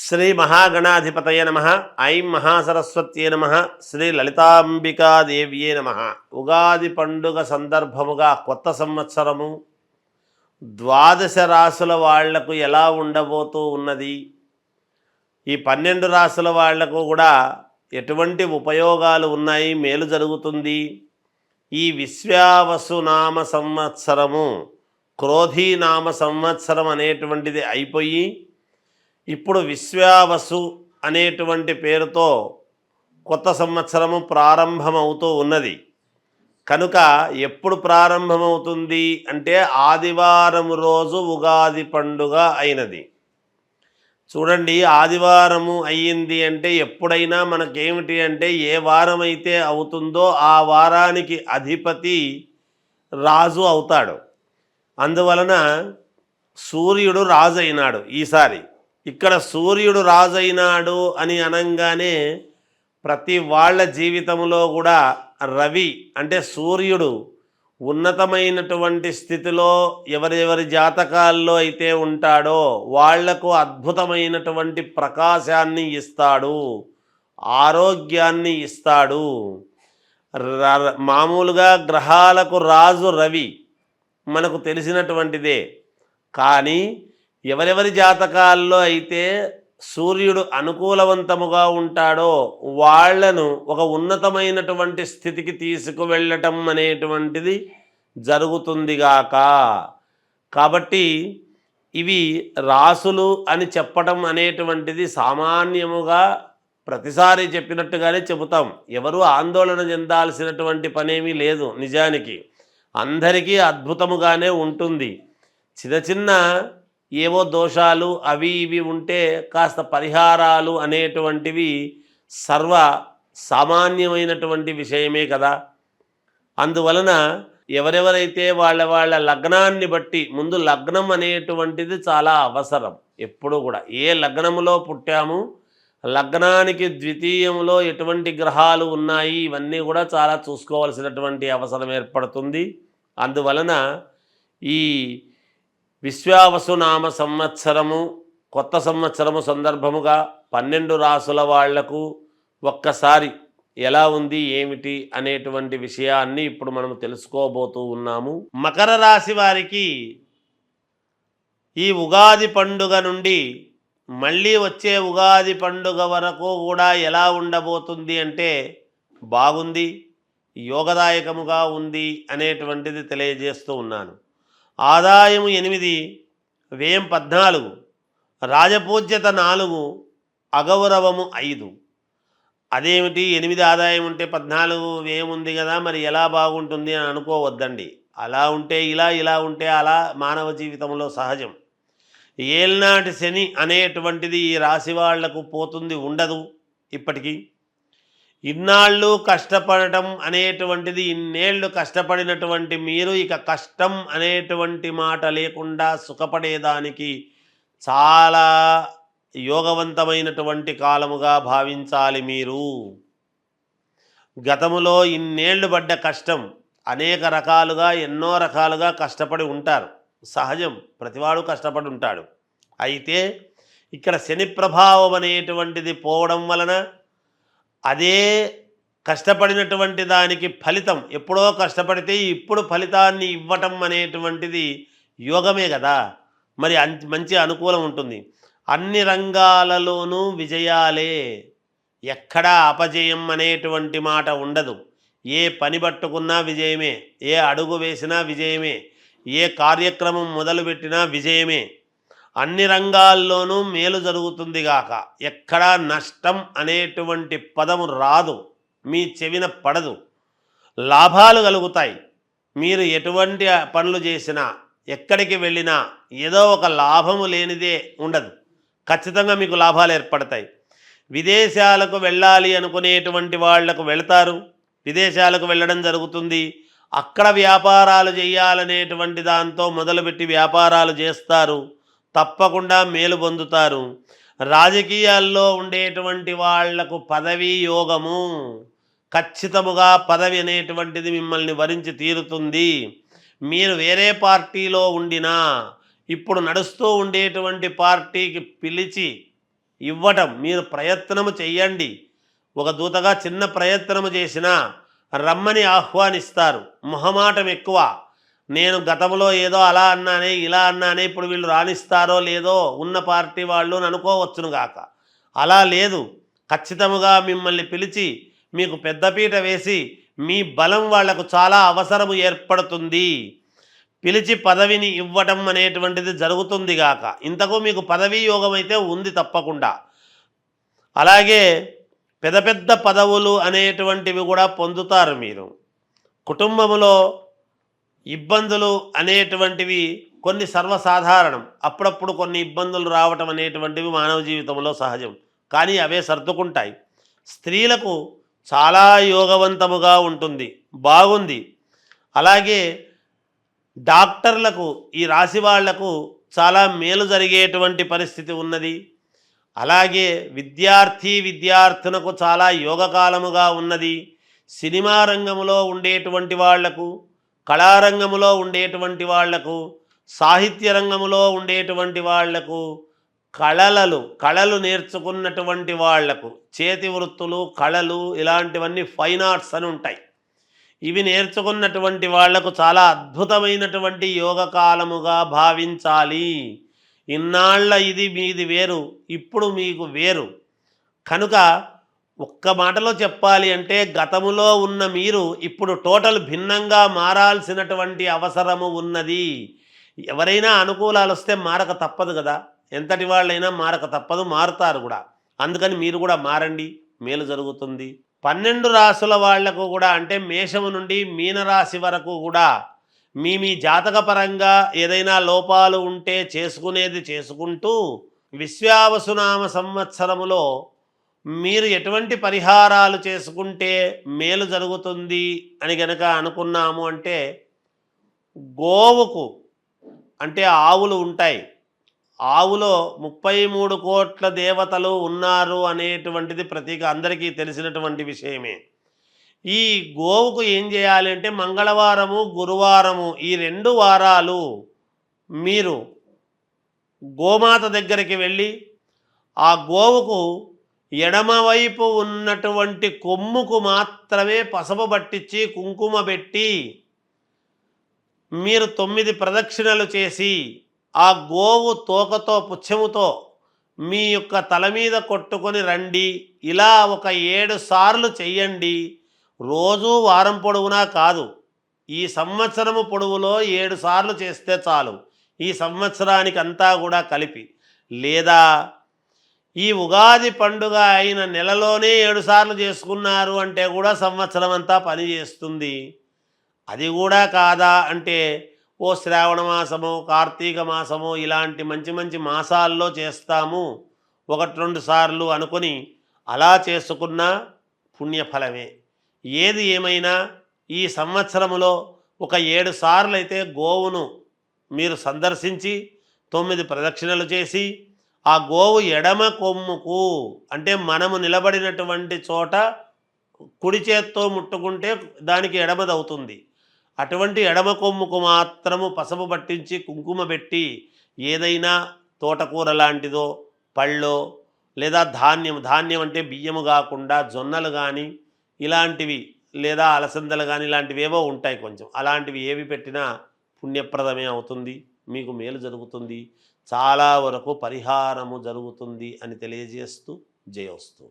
శ్రీ మహాగణాధిపతయ నమ. ఐం మహాసరస్వత్యే నమ. శ్రీ లలితాంబికాదేవ్యే నమ. ఉగాది పండుగ సందర్భముగా కొత్త సంవత్సరము ద్వాదశ రాసుల వాళ్లకు ఎలా ఉండబోతూ ఉన్నది, ఈ 12 రాసుల వాళ్లకు కూడా ఎటువంటి ఉపయోగాలు ఉన్నాయి, మేలు జరుగుతుంది. ఈ విశ్వావసునామ సంవత్సరము క్రోధీనామ సంవత్సరం అనేటువంటిది అయిపోయి ఇప్పుడు విశ్వావసు అనేటువంటి పేరుతో కొత్త సంవత్సరము ప్రారంభమవుతూ ఉన్నది. కనుక ఎప్పుడు ప్రారంభమవుతుంది అంటే ఆదివారం రోజు ఉగాది పండుగ అయినది. చూడండి, ఆదివారము అయ్యింది అంటే ఎప్పుడైనా మనకేమిటి అంటే ఏ వారం అయితే అవుతుందో ఆ వారానికి అధిపతి రాజు అవుతాడు. అందువలన సూర్యుడు రాజు అయినాడు ఈసారి. ఇక్కడ సూర్యుడు రాజైనాడు అని అనంగానే ప్రతి వాళ్ళ జీవితంలో కూడా రవి అంటే సూర్యుడు ఉన్నతమైనటువంటి స్థితిలో ఎవరెవరి జాతకాల్లో అయితే ఉంటాడో వాళ్లకు అద్భుతమైనటువంటి ప్రకాశాన్ని ఇస్తాడు, ఆరోగ్యాన్ని ఇస్తాడు. మామూలుగా గ్రహాలకు రాజు రవి మనకు తెలిసినటువంటిదే. కానీ ఎవరెవరి జాతకాల్లో అయితే సూర్యుడు అనుకూలవంతముగా ఉంటాడో వాళ్లను ఒక ఉన్నతమైనటువంటి స్థితికి తీసుకువెళ్ళటం అనేటువంటిది జరుగుతుందిగాక. కాబట్టి ఇవి రాసులు అని చెప్పటం అనేటువంటిది సామాన్యముగా ప్రతిసారి చెప్పినట్టుగానే చెబుతాం. ఎవరు ఆందోళన చెందాల్సినటువంటి పనేమీ లేదు. నిజానికి అందరికీ అద్భుతముగానే ఉంటుంది. చిన్న చిన్న ఏవో దోషాలు అవి ఇవి ఉంటే కాస్త పరిహారాలు అనేటువంటివి సర్వ సామాన్యమైనటువంటి విషయమే కదా. అందువలన ఎవరెవరైతే వాళ్ళ లగ్నాన్ని బట్టి, ముందు లగ్నం అనేటువంటిది చాలా అవసరం. ఎప్పుడు కూడా ఏ లగ్నములో పుట్టాము, లగ్నానికి ద్వితీయంలో ఎటువంటి గ్రహాలు ఉన్నాయి, ఇవన్నీ కూడా చాలా చూసుకోవాల్సినటువంటి అవసరం ఏర్పడుతుంది. అందువలన ఈ విశ్వావసునామ సంవత్సరము కొత్త సంవత్సరము సందర్భముగా 12 రాసుల వాళ్లకు ఒక్కసారి ఎలా ఉంది ఏమిటి అనేటువంటి విషయాన్ని ఇప్పుడు మనం తెలుసుకోబోతూ ఉన్నాము. మకర రాశి వారికి ఈ ఉగాది పండుగ నుండి మళ్ళీ వచ్చే ఉగాది పండుగ వరకు కూడా ఎలా ఉండబోతుంది అంటే బాగుంది, యోగదాయకముగా ఉంది అనేటువంటిది తెలియజేస్తూ ఉన్నాను. ఆదాయము 8, వ్యయం 14, రాజపూజ్యత 4, అగౌరవము 5. అదేమిటి 8 ఆదాయం ఉంటే 14 వ్యయం ఉంది కదా, మరి ఎలా బాగుంటుంది అని అనుకోవద్దండి. అలా ఉంటే ఇలా, ఇలా ఉంటే అలా మానవ జీవితంలో సహజం. ఏల్నాటి శని అనేటువంటిది ఈ రాశి వాళ్లకు పోతుంది, ఉండదు. ఇప్పటికీ ఇన్నాళ్ళు కష్టపడటం అనేటువంటిది, ఇన్నేళ్ళు కష్టపడినటువంటి మీరు ఇక కష్టం అనేటువంటి మాట లేకుండా సుఖపడేదానికి చాలా యోగవంతమైనటువంటి కాలముగా భావించాలి. మీరు గతములో ఇన్నేళ్ళు పడ్డ కష్టం అనేక రకాలుగా ఎన్నో రకాలుగా కష్టపడి ఉంటారు, సహజం, ప్రతివాడు కష్టపడి ఉంటాడు. అయితే ఇక్కడ శని ప్రభావం అనేటువంటిది పోవడం వలన అదే కష్టపడినటువంటి దానికి ఫలితం, ఎప్పుడో కష్టపడితే ఇప్పుడు ఫలితాన్ని ఇవ్వటం అనేటువంటిది యోగమే కదా. మరి మంచి అనుకూలం ఉంటుంది. అన్ని రంగాలలోనూ విజయాలే, ఎక్కడా అపజయం అనేటువంటి మాట ఉండదు. ఏ పని పట్టుకున్నా విజయమే, ఏ అడుగు వేసినా విజయమే, ఏ కార్యక్రమం మొదలుపెట్టినా విజయమే. అన్ని రంగాల్లోనూ మేలు జరుగుతుంది గాక. ఎక్కడా నష్టం అనేటువంటి పదము రాదు, మీ చెవిన పడదు. లాభాలు కలుగుతాయి. మీరు ఎటువంటి పనులు చేసినా, ఎక్కడికి వెళ్ళినా ఏదో ఒక లాభము లేనిదే ఉండదు. ఖచ్చితంగా మీకు లాభాలు ఏర్పడతాయి. విదేశాలకు వెళ్ళాలి అనుకునేటువంటి వాళ్లకు వెళతారు, విదేశాలకు వెళ్ళడం జరుగుతుంది. అక్కడ వ్యాపారాలు చేయాలనేటువంటి దాంతో మొదలుపెట్టి వ్యాపారాలు చేస్తారు, తప్పకుండా మేలు పొందుతారు. రాజకీయాల్లో ఉండేటువంటి వాళ్లకు పదవీ యోగము, ఖచ్చితముగా పదవి అనేటువంటిది మిమ్మల్ని వరించి తీరుతుంది. మీరు వేరే పార్టీలో ఉండినా ఇప్పుడు నడుస్తూ ఉండేటువంటి పార్టీకి పిలిచి ఇవ్వటం మీరు ప్రయత్నము చెయ్యండి. ఒక దూతగా చిన్న ప్రయత్నము చేసినా రమ్మని ఆహ్వానిస్తారు. మొహమాటం ఎక్కువ. నేను గతంలో ఏదో అలా అన్నానే ఇలా అన్నానే ఇప్పుడు వీళ్ళు రాణిస్తారో లేదో ఉన్న పార్టీ వాళ్ళు అని అనుకోవచ్చును గాక. అలా లేదు. ఖచ్చితముగా మిమ్మల్ని పిలిచి మీకు పెద్దపీట వేసి మీ బలం వాళ్లకు చాలా అవసరము ఏర్పడుతుంది. పిలిచి పదవిని ఇవ్వటం అనేటువంటిది జరుగుతుంది గాక. ఇంతకు మీకు పదవీ యోగం అయితే ఉంది తప్పకుండా. అలాగే పెద్ద పెద్ద పదవులు అనేటువంటివి కూడా పొందుతారు మీరు. కుటుంబంలో ఇబ్బందులు అనేటువంటివి కొన్ని సర్వసాధారణం. అప్పుడప్పుడు కొన్ని ఇబ్బందులు రావటం అనేటువంటివి మానవ జీవితంలో సహజం. కానీ అవే సర్దుకుంటాయి. స్త్రీలకు చాలా యోగవంతముగా ఉంటుంది, బాగుంది. అలాగే డాక్టర్లకు ఈ రాశి వాళ్లకు చాలా మేలు జరిగేటువంటి పరిస్థితి ఉన్నది. అలాగే విద్యార్థులకు చాలా యోగకాలముగా ఉన్నది. సినిమా రంగంలో ఉండేటువంటి వాళ్లకు, కళారంగంలో ఉండేటువంటి వాళ్లకు, సాహిత్య రంగంలో ఉండేటువంటి వాళ్లకు, కళలు నేర్చుకున్నటువంటి వాళ్లకు, చేతి వృత్తులు, కళలు ఇలాంటివన్నీ ఫైన్ ఆర్ట్స్ అని ఉంటాయి. ఇవి నేర్చుకున్నటువంటి వాళ్లకు చాలా అద్భుతమైనటువంటి యోగకాలముగా భావించాలి. ఇన్నాళ్ల ఇది మీది వేరు, ఇప్పుడు మీకు వేరు. కనుక ఒక్క మాటలో చెప్పాలి అంటే గతములో ఉన్న మీరు ఇప్పుడు టోటల్ భిన్నంగా మారాల్సినటువంటి అవసరము ఉన్నది. ఎవరైనా అనుకూలాలు వస్తే మారక తప్పదు కదా. ఎంతటి వాళ్ళైనా మారక తప్పదు, మారుతారు కూడా. అందుకని మీరు కూడా మారండి, మేలు జరుగుతుంది. 12 రాశుల వాళ్లకు కూడా అంటే మేషము నుండి మీనరాశి వరకు కూడా మీ జాతకపరంగా ఏదైనా లోపాలు ఉంటే చేసుకునేది చేసుకుంటూ విశ్వావసునామ సంవత్సరములో మీరు ఎటువంటి పరిహారాలు చేసుకుంటే మేలు జరుగుతుంది అని గనక అనుకున్నాము అంటే గోవుకు అంటే ఆవులు ఉంటాయి. ఆవులో 33 కోట్ల దేవతలు ఉన్నారు అనేటువంటిది ప్రతీక అందరికీ తెలిసినటువంటి విషయమే. ఈ గోవుకు ఏం చేయాలి అంటే మంగళవారము, గురువారము ఈ 2 వారాలు మీరు గోమాత దగ్గరికి వెళ్ళి ఆ గోవుకు ఎడమవైపు ఉన్నటువంటి కొమ్ముకు మాత్రమే పసుపు పట్టించి కుంకుమ పెట్టి మీరు 9 ప్రదక్షిణలు చేసి ఆ గోవు తోకతో పుచ్చముతో మీ యొక్క తల మీద కొట్టుకొని రండి. ఇలా ఒక 7 సార్లు చెయ్యండి. రోజు వారం పొడవునా కాదు, ఈ సంవత్సరము పొడవులో 7 సార్లు చేస్తే చాలు, ఈ సంవత్సరానికి అంతా కూడా కలిపి. లేదా ఈ ఉగాది పండుగ అయిన నెలలోనే 7 సార్లు చేసుకున్నారు అంటే కూడా సంవత్సరం అంతా పని చేస్తుంది. అది కూడా కాదా అంటే ఓ శ్రావణ మాసము, కార్తీక మాసము ఇలాంటి మంచి మంచి మాసాల్లో చేస్తాము 1-2 సార్లు అనుకొని అలా చేసుకున్న పుణ్యఫలమే. ఏది ఏమైనా ఈ సంవత్సరములో ఒక 7 సార్లు అయితే గోవును మీరు సందర్శించి 9 ప్రదక్షిణలు చేసి ఆ గోవు ఎడమ కొమ్ముకు అంటే మనము నిలబడినటువంటి చోట కుడి చేత్తో ముట్టుకుంటే దానికి ఎడమదవుతుంది. అటువంటి ఎడమ కొమ్ముకు మాత్రము పసుపు పట్టించి కుంకుమ పెట్టి ఏదైనా తోటకూర లాంటిదో, పళ్ళో లేదా ధాన్యం అంటే బియ్యము కాకుండా జొన్నలు కానీ ఇలాంటివి లేదా అలసందలు కానీ ఇలాంటివి ఏవో ఉంటాయి కొంచెం, అలాంటివి ఏవి పెట్టినా పుణ్యప్రదమే అవుతుంది, మీకు మేలు జరుగుతుంది, చాలా వరకు పరిహారము జరుగుతుంది అని తెలియజేస్తూ జయోస్తు.